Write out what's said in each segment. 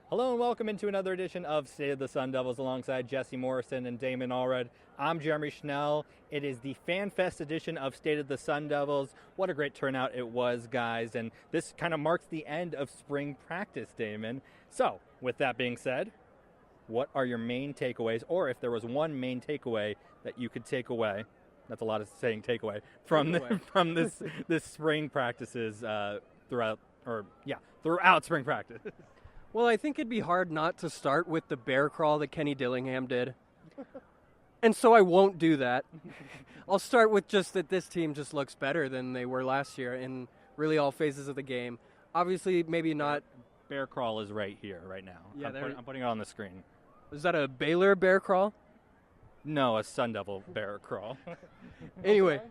Hello and welcome into another edition of State of the Sun Devils alongside Jesse Morrison and Damon Allred. I'm Jeremy Schnell. It is the FanFest edition of State of the Sun Devils. What a great turnout it was, guys. And this kind of marks the end of spring practice, Damon. So, with that being said, what are your main takeaways? Or if there was one main takeaway that you could take away, that's a lot of saying takeaway, from this spring practices throughout spring practice. Well, I think it'd be hard not to start with the bear crawl that Kenny Dillingham did. And so I won't do that. I'll start with just that this team just looks better than they were last year in really all phases of the game. Obviously, maybe not. Bear crawl is right here, right now. Yeah, I'm putting it on the screen. Is that a Baylor bear crawl? No, a Sun Devil bear crawl. Anyway,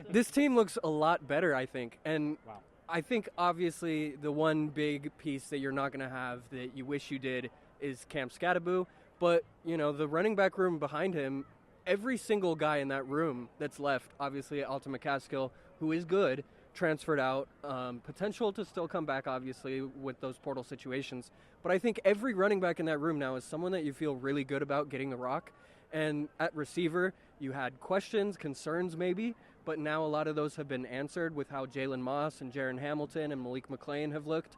this team looks a lot better, I think. And Wow. I think, obviously, the one big piece that you're not going to have that you wish you did is Cam Scattaboo. But, the running back room behind him, every single guy in that room that's left, obviously, Alta McCaskill, who is good, transferred out. Potential to still come back, obviously, with those portal situations. But I think every running back in that room now is someone that you feel really good about getting the rock. And at receiver, you had questions, concerns maybe, but now a lot of those have been answered with how Jalen Moss and Jaron Hamilton and Malik McClain have looked.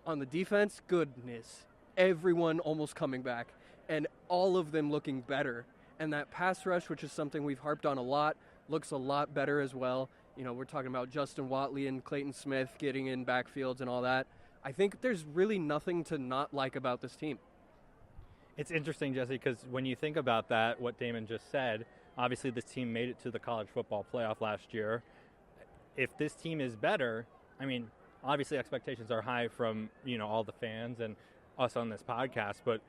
On the defense, goodness, everyone almost coming back, and all of them looking better. And that pass rush, which is something we've harped on a lot, looks a lot better as well. We're talking about Justin Watley and Clayton Smith getting in backfields and all that. I think there's really nothing to not like about this team. It's interesting, Jesse, because when you think about that, what Damon just said, obviously this team made it to the college football playoff last year. If this team is better, obviously expectations are high from, all the fans and us on this podcast, but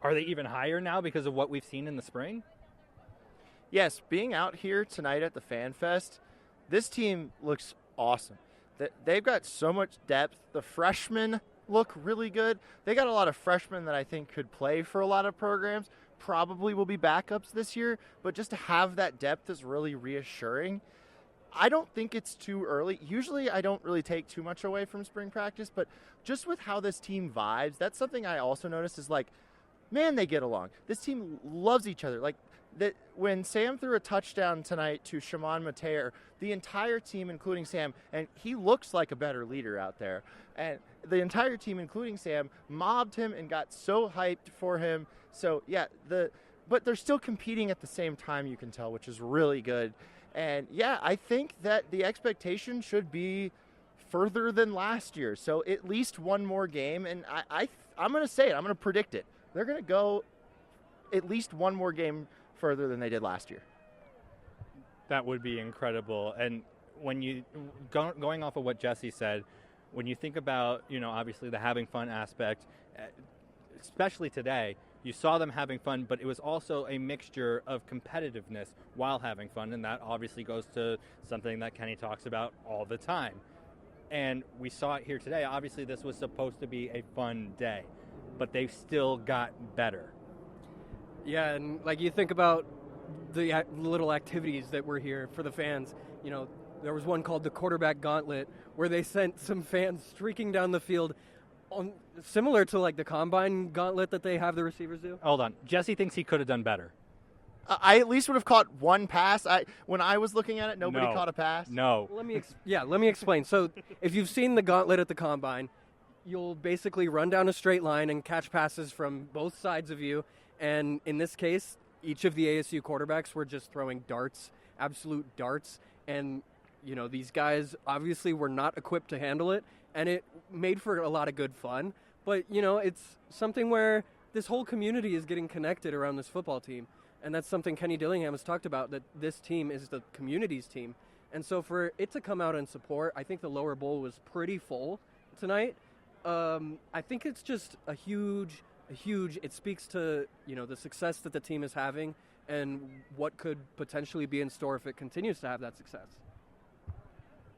are they even higher now because of what we've seen in the spring? Yes, being out here tonight at the FanFest, this team looks awesome. They've got so much depth. The freshmen look really good. They got a lot of freshmen that I think could play for a lot of programs. Probably will be backups this year, but just to have that depth is really reassuring. I don't think it's too early. Usually I don't really take too much away from spring practice, but just with how this team vibes, that's something I also noticed is man, they get along. This team loves each other. When Sam threw a touchdown tonight to Shimon Mateer, the entire team, including Sam, and he looks like a better leader out there, and the entire team, including Sam, mobbed him and got so hyped for him. So, yeah, but they're still competing at the same time, you can tell, which is really good. And, yeah, I think that the expectation should be further than last year. So at least one more game, and I'm going to say it. I'm going to predict it. They're going to go at least one more game further than they did last year. That would be incredible. And when you going off of what Jesse said, when you think about, obviously the having fun aspect, especially today, you saw them having fun, but it was also a mixture of competitiveness while having fun, and that obviously goes to something that Kenny talks about all the time. And we saw it here today. Obviously, this was supposed to be a fun day, but they've still got better. Yeah, and you think about the little activities that were here for the fans. There was one called the Quarterback Gauntlet where they sent some fans streaking down the field, similar to the Combine Gauntlet that they have the receivers do. Hold on. Jesse thinks he could have done better. I at least would have caught one pass. When I was looking at it, nobody caught a pass. No. Let me explain. So if you've seen the Gauntlet at the Combine, you'll basically run down a straight line and catch passes from both sides of you. And in this case, each of the ASU quarterbacks were just throwing darts, absolute darts. And, these guys obviously were not equipped to handle it. And it made for a lot of good fun. But, it's something where this whole community is getting connected around this football team. And that's something Kenny Dillingham has talked about, that this team is the community's team. And so for it to come out and support, I think the lower bowl was pretty full tonight. I think it's just a huge, it speaks to, the success that the team is having and what could potentially be in store if it continues to have that success.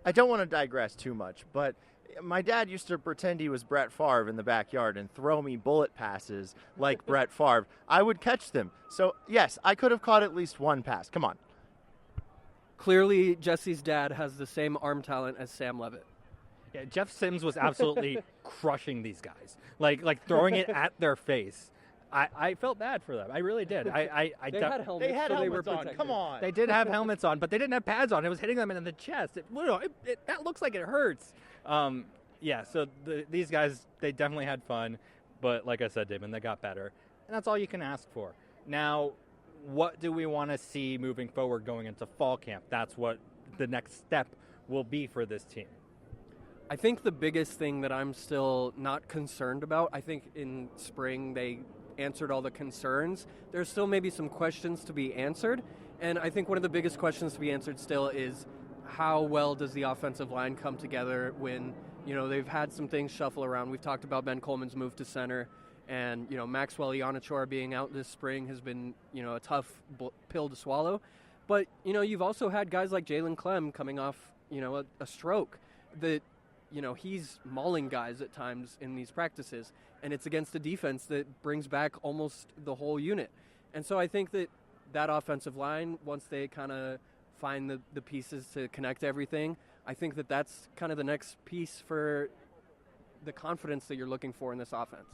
I don't want to digress too much, but my dad used to pretend he was Brett Favre in the backyard and throw me bullet passes like Brett Favre. I would catch them. So, yes, I could have caught at least one pass. Come on. Clearly, Jesse's dad has the same arm talent as Sam Levitt. Yeah, Jeff Sims was absolutely crushing these guys, like throwing it at their face. I felt bad for them. I really did. They had helmets, They had so helmets they were on. protected. Come on. They did have helmets on, but they didn't have pads on. It was hitting them in the chest. That looks like it hurts. Yeah, so these guys, they definitely had fun. But like I said, Damon, they got better. And that's all you can ask for. Now, what do we want to see moving forward going into fall camp? That's what the next step will be for this team. I think the biggest thing that I'm still not concerned about, I think in spring they answered all the concerns. There's still maybe some questions to be answered. And I think one of the biggest questions to be answered still is how well does the offensive line come together when, they've had some things shuffle around. We've talked about Ben Coleman's move to center. And, Maxwell Ionichor being out this spring has been, a tough pill to swallow. But, you've also had guys like Jalen Clem coming off, a stroke that, he's mauling guys at times in these practices. And it's against a defense that brings back almost the whole unit. And so I think that offensive line, once they kind of find the pieces to connect everything, I think that's kind of the next piece for the confidence that you're looking for in this offense.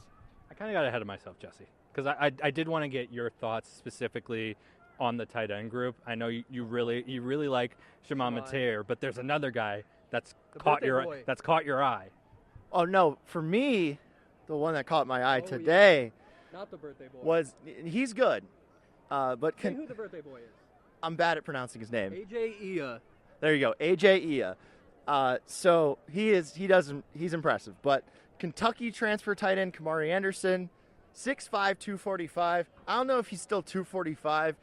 I kind of got ahead of myself, Jesse, because I did want to get your thoughts specifically on the tight end group. I know you really like Shimon Mateer, but there's another guy that's caught your eye. Oh no, for me, the one that caught my eye today, not the birthday boy, he's good. But say who the birthday boy is. I'm bad at pronouncing his name. AJ Ia. There you go, AJ Ia. So he's impressive. But Kentucky transfer tight end Kamari Anderson, 6'5", 245. I don't know if he's still 245.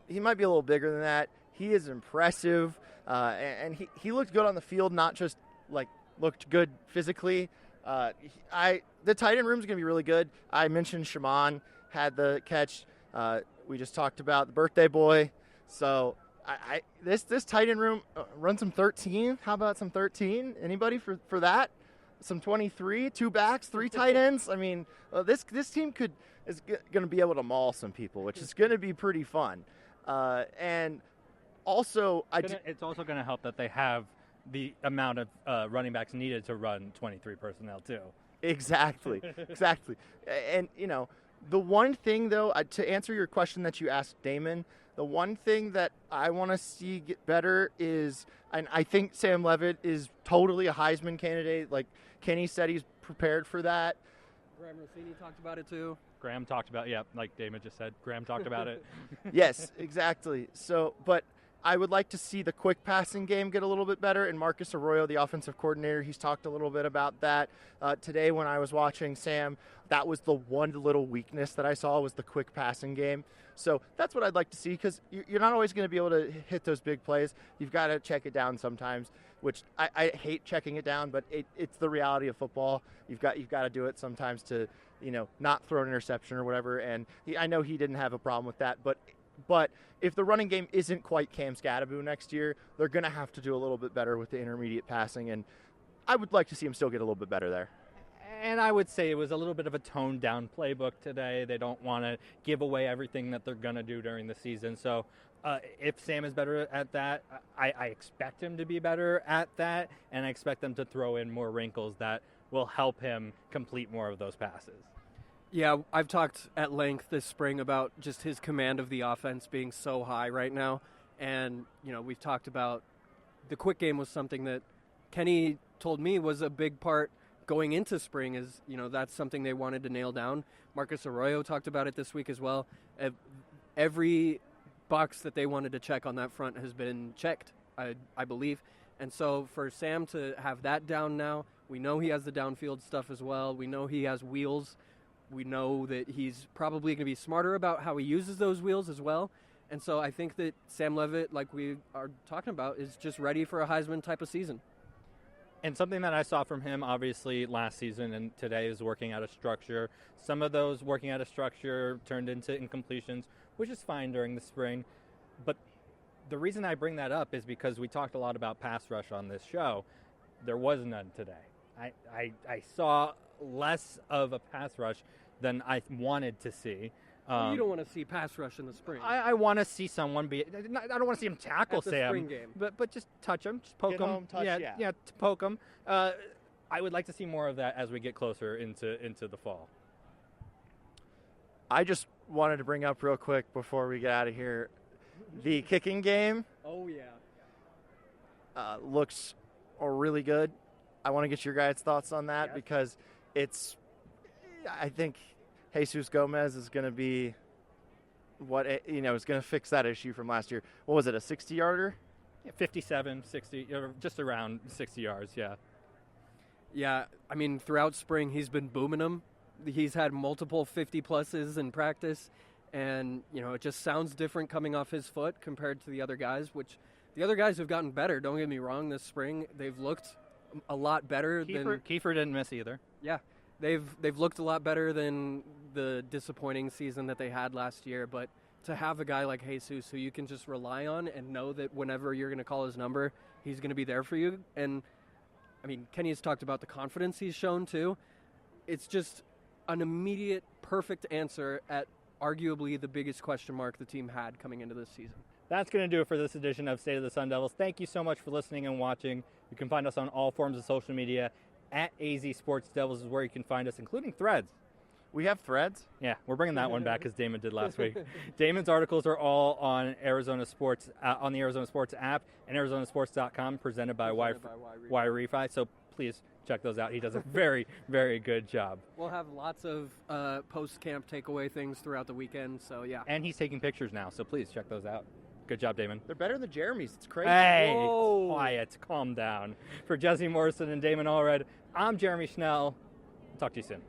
He might be a little bigger than that. He is impressive, and he looked good on the field, not just looked good physically. The tight end room is going to be really good. I mentioned Shimon had the catch. We just talked about the birthday boy. So this tight end room, run some 13. How about some 13? Anybody for that? Some 23, 2 backs, 3 tight ends. I mean, this team is going to be able to maul some people, which is going to be pretty fun. And also, it's also going to help that they have the amount of running backs needed to run 23 personnel too. Exactly. And the one thing though, to answer your question that you asked, Damon, the one thing that I want to see get better is, and I think Sam Levitt is totally a Heisman candidate. Like Kenny said, he's prepared for that. Graham Rossini talked about it too. Graham talked about, like Damon just said, Graham talked about it. Yes, exactly. So, but I would like to see the quick passing game get a little bit better. And Marcus Arroyo, the offensive coordinator, he's talked a little bit about that. Today when I was watching Sam, that was the one little weakness that I saw was the quick passing game. So that's what I'd like to see, because you're not always going to be able to hit those big plays. You've got to check it down sometimes, which I hate checking it down, but it's the reality of football. You've got to do it sometimes to, not throw an interception or whatever. And I know he didn't have a problem with that, but if the running game isn't quite Cam Scadaboo next year, they're going to have to do a little bit better with the intermediate passing, and I would like to see him still get a little bit better there. And I would say it was a little bit of a toned-down playbook today. They don't want to give away everything that they're going to do during the season. So if Sam is better at that, I expect him to be better at that, and I expect them to throw in more wrinkles that will help him complete more of those passes. Yeah, I've talked at length this spring about just his command of the offense being so high right now. And, we've talked about the quick game was something that Kenny told me was a big part going into spring is, that's something they wanted to nail down. Marcus Arroyo talked about it this week as well. Every box that they wanted to check on that front has been checked, I believe. And so for Sam to have that down now, we know he has the downfield stuff as well. We know he has wheels. We know that he's probably going to be smarter about how he uses those wheels as well. And so I think that Sam Levitt, like we are talking about, is just ready for a Heisman type of season. And something that I saw from him, obviously, last season and today is working out of structure. Some of those working out of structure turned into incompletions, which is fine during the spring. But the reason I bring that up is because we talked a lot about pass rush on this show. There was none today. I saw less of a pass rush than I wanted to see. You don't want to see pass rush in the spring. I want to see someone be. I don't want to see him tackle at the Sam, spring game. but just touch him, just poke Get him. home, touch, yeah, to poke him. I would like to see more of that as we get closer into the fall. I just wanted to bring up real quick before we get out of here, the kicking game. Oh, yeah. Looks really good. I want to get your guys' thoughts on that because I think Jesus Gomez is going to be is going to fix that issue from last year. What was it, a 60-yarder? 57, 60, just around 60 yards, yeah. Yeah, I mean, throughout spring, he's been booming them. He's had multiple 50-pluses in practice, and, it just sounds different coming off his foot compared to the other guys, which the other guys have gotten better. Don't get me wrong, this spring, they've looked a lot better than... Kiefer didn't miss either. Yeah, they've looked a lot better than the disappointing season that they had last year, but to have a guy like Jesus who you can just rely on and know that whenever you're going to call his number, he's going to be there for you. And, I mean, Kenny has talked about the confidence he's shown, too. It's just an immediate, perfect answer at arguably the biggest question mark the team had coming into this season. That's going to do it for this edition of State of the Sun Devils. Thank you so much for listening and watching. You can find us on all forms of social media. At AZ Sports Devils is where you can find us, including Threads. We have Threads? Yeah, we're bringing that one back as Damon did last week. Damon's articles are all on Arizona Sports, on the Arizona Sports app and ArizonaSports.com, presented by Y-Refi. So please check those out. He does a very, very good job. We'll have lots of post-camp takeaway things throughout the weekend, so yeah. And he's taking pictures now, so please check those out. Good job, Damon. They're better than Jeremy's. It's crazy. Hey, Whoa. quiet, calm down. For Jesse Morrison and Damon Allred, I'm Jeremy Schnell. Talk to you soon.